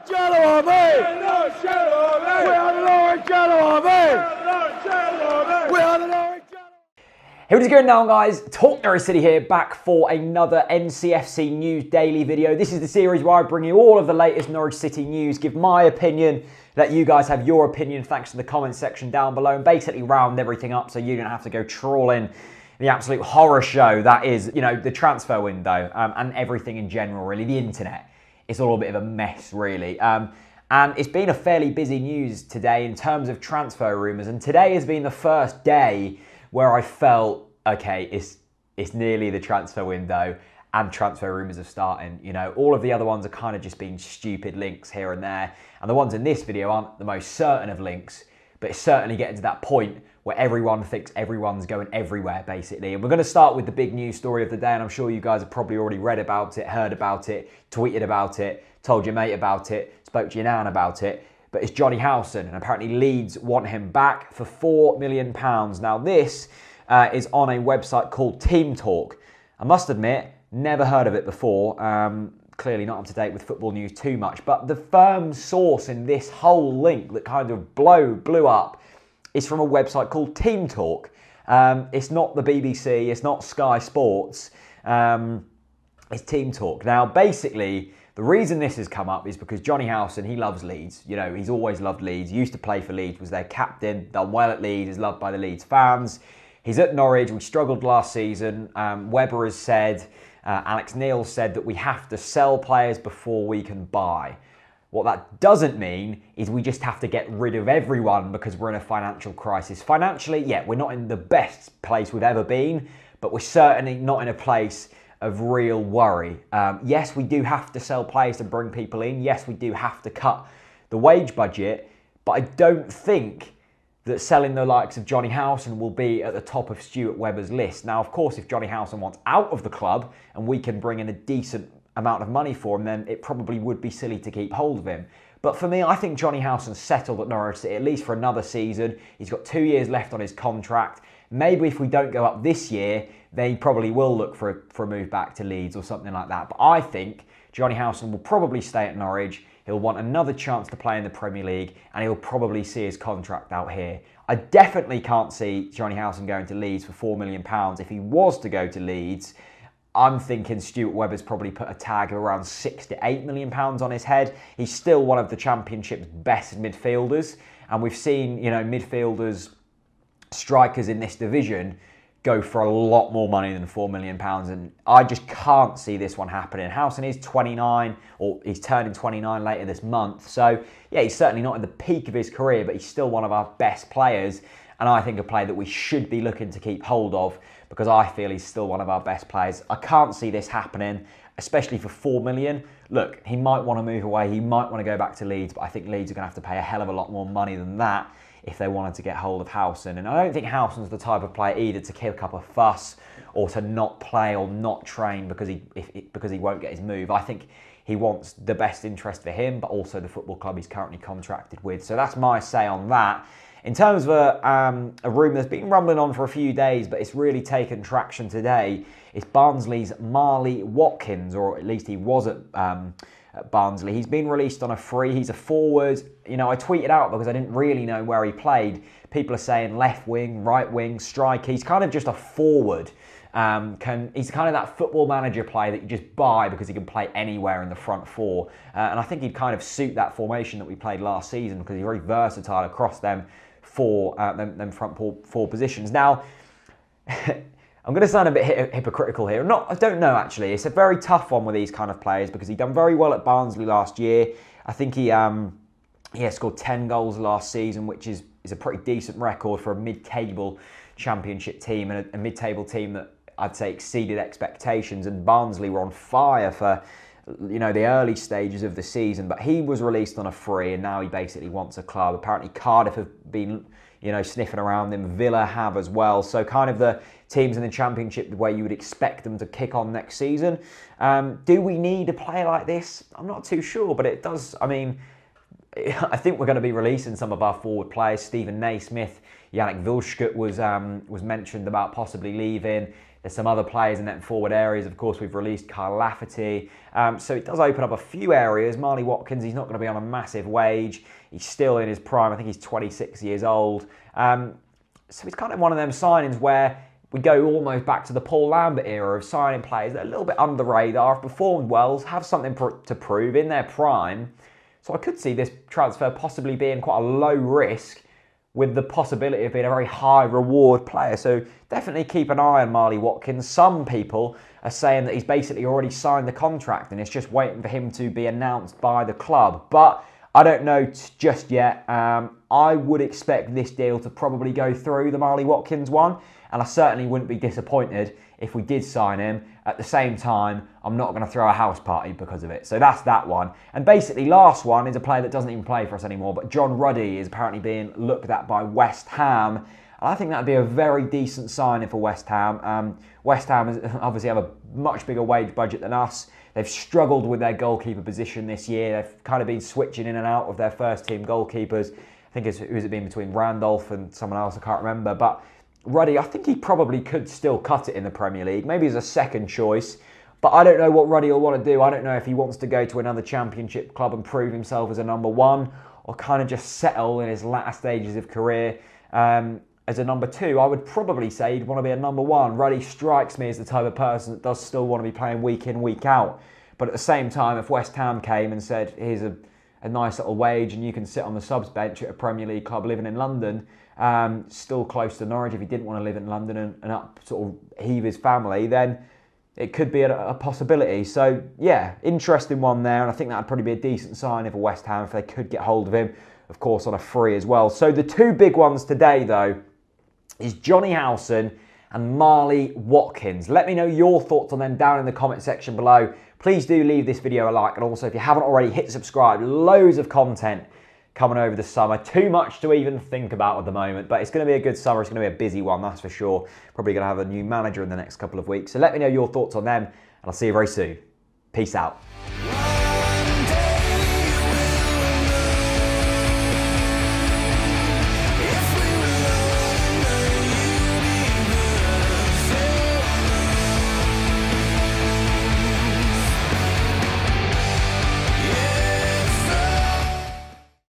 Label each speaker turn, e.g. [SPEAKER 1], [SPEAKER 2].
[SPEAKER 1] Jello Army! We are the Norwich Jello Army! We are the Norwich Jello Army!
[SPEAKER 2] Hey, what is going on, guys? TalkNorwichCity here, back for another NCFC News Daily video. This is the series where I bring you all of the latest Norwich City news, give my opinion, let you guys have your opinion thanks to the comments section down below, and basically round everything up so you don't have to go trawling the absolute horror show that is, the transfer window and everything in general, really, the internet. It's all a bit of a mess, really. And it's been a fairly busy news today in terms of transfer rumours. And today has been the first day where I felt, okay, it's nearly the transfer window and transfer rumours are starting. All of the other ones are kind of just being stupid links here and there. And the ones in this video aren't the most certain of links, but it's certainly getting to that point where everyone thinks everyone's going everywhere, basically. And we're going to start with the big news story of the day, and I'm sure you guys have probably already read about it, heard about it, tweeted about it, told your mate about it, spoke to your nan about it. But it's Jonny Howson, and apparently Leeds want him back for £4 million. Now this is on a website called Team Talk. I must admit, never heard of it before. Clearly not up to date with football news too much, but the firm source in this whole link that kind of blew up is from a website called Team Talk. It's not the BBC, it's not Sky Sports, it's Team Talk. Now, basically, the reason this has come up is because Jonny Howson, he loves Leeds. He's always loved Leeds. He used to play for Leeds, was their captain, done well at Leeds, is loved by the Leeds fans. He's at Norwich. We struggled last season. Webber has said, Alex Neil said that we have to sell players before we can buy. What that doesn't mean is we just have to get rid of everyone because we're in a financial crisis. Financially, yeah, we're not in the best place we've ever been, but we're certainly not in a place of real worry. Yes, we do have to sell players to bring people in. Yes, we do have to cut the wage budget, but I don't think that selling the likes of Jonny Howson will be at the top of Stuart Webber's list. Now, of course, if Jonny Howson wants out of the club and we can bring in a decent amount of money for him, then it probably would be silly to keep hold of him. But for me, I think Jonny Howson's settled at Norwich City, at least for another season. He's got 2 years left on his contract. Maybe if we don't go up this year, they probably will look for a move back to Leeds or something like that. But I think Jonny Howson will probably stay at Norwich. He'll want another chance to play in the Premier League, and he'll probably see his contract out here. I definitely can't see Jonny Howson going to Leeds for £4 million. If he was to go to Leeds, I'm thinking Stuart Webber's probably put a tag of around £6 to £8 million on his head. He's still one of the Championship's best midfielders, and we've seen, midfielders, strikers in this division go for a lot more money than £4 million, and I just can't see this one happening. Howson is 29, or he's turning 29 later this month, so yeah, he's certainly not in the peak of his career, but he's still one of our best players, and I think a player that we should be looking to keep hold of, because I feel he's still one of our best players. I can't see this happening, especially for £4 million. Look, he might want to move away, he might want to go back to Leeds, but I think Leeds are going to have to pay a hell of a lot more money than that if they wanted to get hold of Howson. And I don't think Howson's the type of player either to kick up a fuss or to not play or not train because he won't get his move. I think he wants the best interest for him, but also the football club he's currently contracted with. So that's my say on that. In terms of a rumour that's been rumbling on for a few days, but it's really taken traction today, it's Barnsley's Marley Watkins, or at least he was at Barnsley. He's been released on a free. He's a forward. I tweeted out because I didn't really know where he played. People are saying left wing, right wing, striker. He's kind of just a forward. He's kind of that football manager player that you just buy because he can play anywhere in the front four. And I think he'd kind of suit that formation that we played last season because he's very versatile across them front four positions. Now, I'm going to sound a bit hypocritical here. I don't know, actually. It's a very tough one with these kind of players because he done very well at Barnsley last year. I think he scored 10 goals last season, which is a pretty decent record for a mid-table Championship team and a mid-table team that I'd say exceeded expectations. And Barnsley were on fire for the early stages of the season. But he was released on a free, and now he basically wants a club. Apparently Cardiff have been sniffing around him. Villa have as well. So kind of the teams in the Championship where you would expect them to kick on next season. Do we need a player like this? I'm not too sure, but it does. I mean, I think we're going to be releasing some of our forward players. Stephen Naismith, Yannick Vilskut was mentioned about possibly leaving. There's some other players in that forward areas. Of course, we've released Kyle Lafferty. So it does open up a few areas. Marley Watkins, he's not going to be on a massive wage. He's still in his prime. I think he's 26 years old. So it's kind of one of them signings where we go almost back to the Paul Lambert era of signing players that are a little bit under the radar, have performed well, have something to prove in their prime. So I could see this transfer possibly being quite a low risk with the possibility of being a very high reward player. So definitely keep an eye on Marley Watkins. Some people are saying that he's basically already signed the contract and it's just waiting for him to be announced by the club. But I don't know just yet. I would expect this deal to probably go through, the Marley Watkins one, and I certainly wouldn't be disappointed if we did sign him. At the same time, I'm not going to throw a house party because of it. So that's that one. And basically, last one is a player that doesn't even play for us anymore, but John Ruddy is apparently being looked at by West Ham. And I think that would be a very decent signing for West Ham. West Ham obviously have a much bigger wage budget than us. They've struggled with their goalkeeper position this year. They've kind of been switching in and out of their first team goalkeepers. I think who's it been between Randolph and someone else, I can't remember. But Ruddy, I think he probably could still cut it in the Premier League, maybe as a second choice. But I don't know what Ruddy will want to do. I don't know if he wants to go to another championship club and prove himself as a number one, or kind of just settle in his latter stages of career as a number two. I would probably say he'd want to be a number one. Ruddy strikes me as the type of person that does still want to be playing week in, week out. But at the same time, if West Ham came and said, here's a nice little wage and you can sit on the subs bench at a Premier League club living in London, still close to Norwich, if he didn't want to live in London and up sort of heave his family, then it could be a possibility. So yeah, interesting one there, and I think that would probably be a decent sign for West Ham if they could get hold of him, of course on a free as well. So the two big ones today though is Jonny Howson and Marley Watkins. Let me know your thoughts on them down in the comment section below. Please do leave this video a like, and also if you haven't already, hit subscribe. Loads of content coming over the summer. Too much to even think about at the moment, but it's going to be a good summer. It's going to be a busy one, that's for sure. Probably going to have a new manager in the next couple of weeks. So let me know your thoughts on them, and I'll see you very soon. Peace out.